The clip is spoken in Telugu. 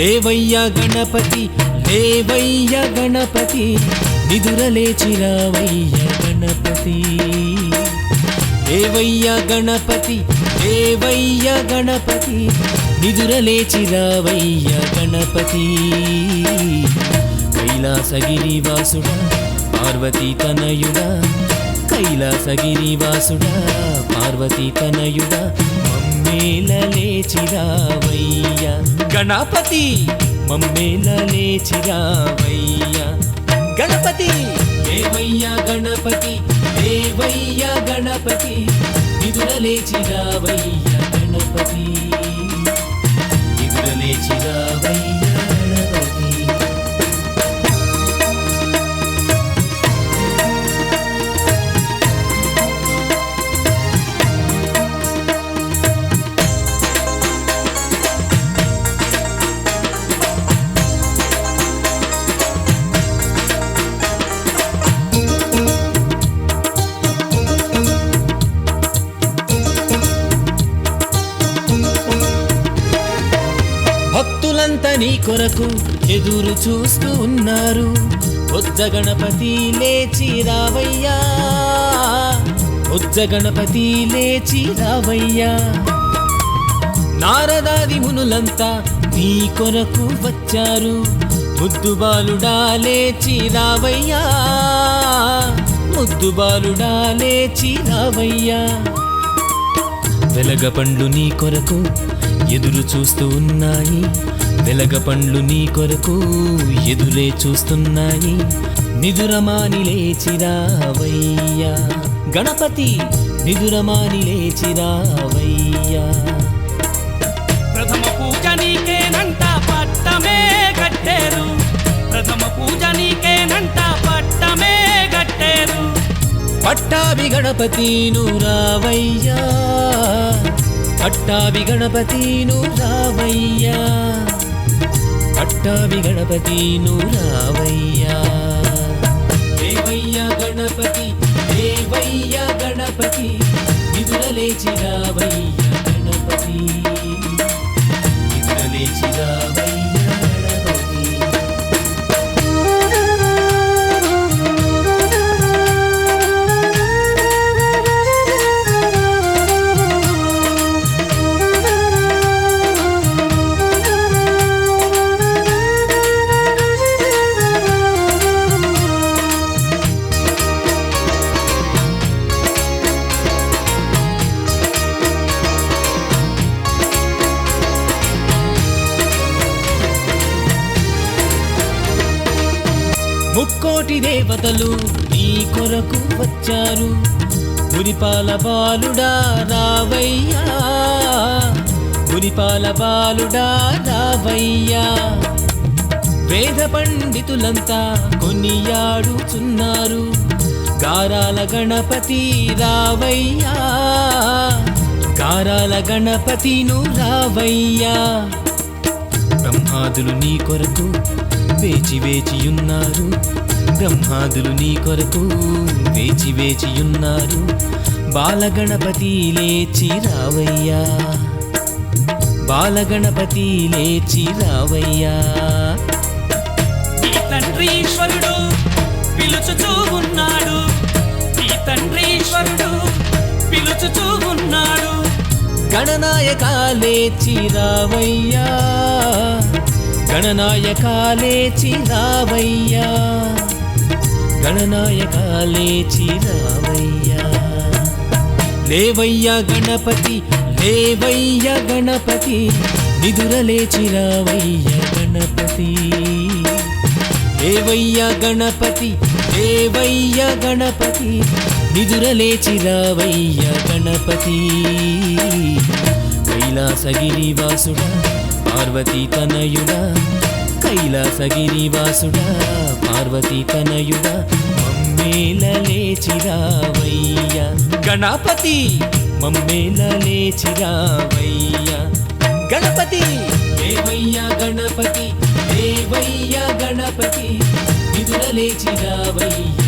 లేవయ్యా గణపతి లేవయ్యా గణపతి నిదురలేచిరావయ్యా గణపతి లేవయ్యా గణపతి లేవయ్యా గణపతి నిదురలేచిరావయ్యా గణపతి కైలాసగిరివాసుడా పార్వతీ తనయుడా కైలాసగిరివాసుడా పార్వతీ తనయుడా మమ్మేల లేచిరావయ్యా గణపతి మమ్మేల లేచిరావయ్యా గణపతి లేవయ్యా గణపతి లేవయ్యా గణపతి నిదురలేచిరావయ్యా గణపతి నిదురలేచిరావయ్యా గణపతి భక్తులంతా నీ కొరకు ఎదురు చూస్తూ ఉన్నారు బొజ్జ గణపతి లేచి రావయ్యా బొజ్జ గణపతి లేచి రావయ్యా నారదాది మునులంతా నీ కొరకు వచ్చారు ముద్దు బాలుడా లేచి రావయ్యా ముద్దు బాలుడా లేచి రావయ్యా వెలగ పండ్లు నీ కొరకు ఎదురు చూస్తూ ఉన్నాయి వెలగ పండ్లు నీ కొరకు ఎదురే చూస్తున్నాయి నిదురమాని లేచిరావయ్యా గణపతి నిదురమాని లేచిరావయ్యా ప్రథమ పూజ నీకేనంట పట్టమే కట్టేరు ప్రథమ పూజ నీకేనంట పట్టమే కట్టేరు పట్టాభి గణపతి నువ్వు రావయ్యా పట్టాభి గణపతి నువ్వు రావయ్యా పట్టాభి గణపతి నువ్వు రావయ్యా లేవయ్యా గణపతి లేవయ్యా గణపతి నిదురలేచి రావయ్యా గణపతి నిదురలేచి రావయ్యా గణపతి ముక్కోటి దేవతలు నీ కొరకు వచ్చారు మురిపాల బాలుడా రావయ్యా మురిపాల బాలుడా రావయ్యా వేద పండితులంతా కొనియాడుచున్నారు గారాల గణపతి రావయ్యా గారాల గణపతి నువ్వు రావయ్యా బ్రహ్మాదులు నీ కొరకు వేచి వేచియున్నారు బ్రహ్మాదులు నీ కొరకు వేచి వేచియున్నారు బాలగణపతి లేచి రావయ్యా బాలగణపతి లేచి రావయ్యా ఈ తండ్రి ఈశ్వరుడు పిలుచుచూ ఉన్నాడు ఈ తండ్రి ఈశ్వరుడు పిలుచుచూ ఉన్నాడు గణనాయక లేచి రావయ్యా గణనాయక లేచి రావయ్యా గణనాయక లేచి రావయ్యా లేవయ్యా గణపతి లేవయ్యా గణపతి నిదురలేచి రావయ్యా గణపతి లేవయ్యా గణపతి లేవయ్యా గణపతి నిదురలేచి రావయ్యా గణపతి కైలాసగిరివాసుడా పార్వతీ తనయుడా కైలాసగిరివాసుడా పార్వతీ తనయుడా మమ్మేల లేచిరావయ్యా గణపతి మమ్మేల లేచిరావయ్యా గణపతి లేవయ్యా గణపతి లేవయ్యా గణపతి నిదురలేచిరావయ్యా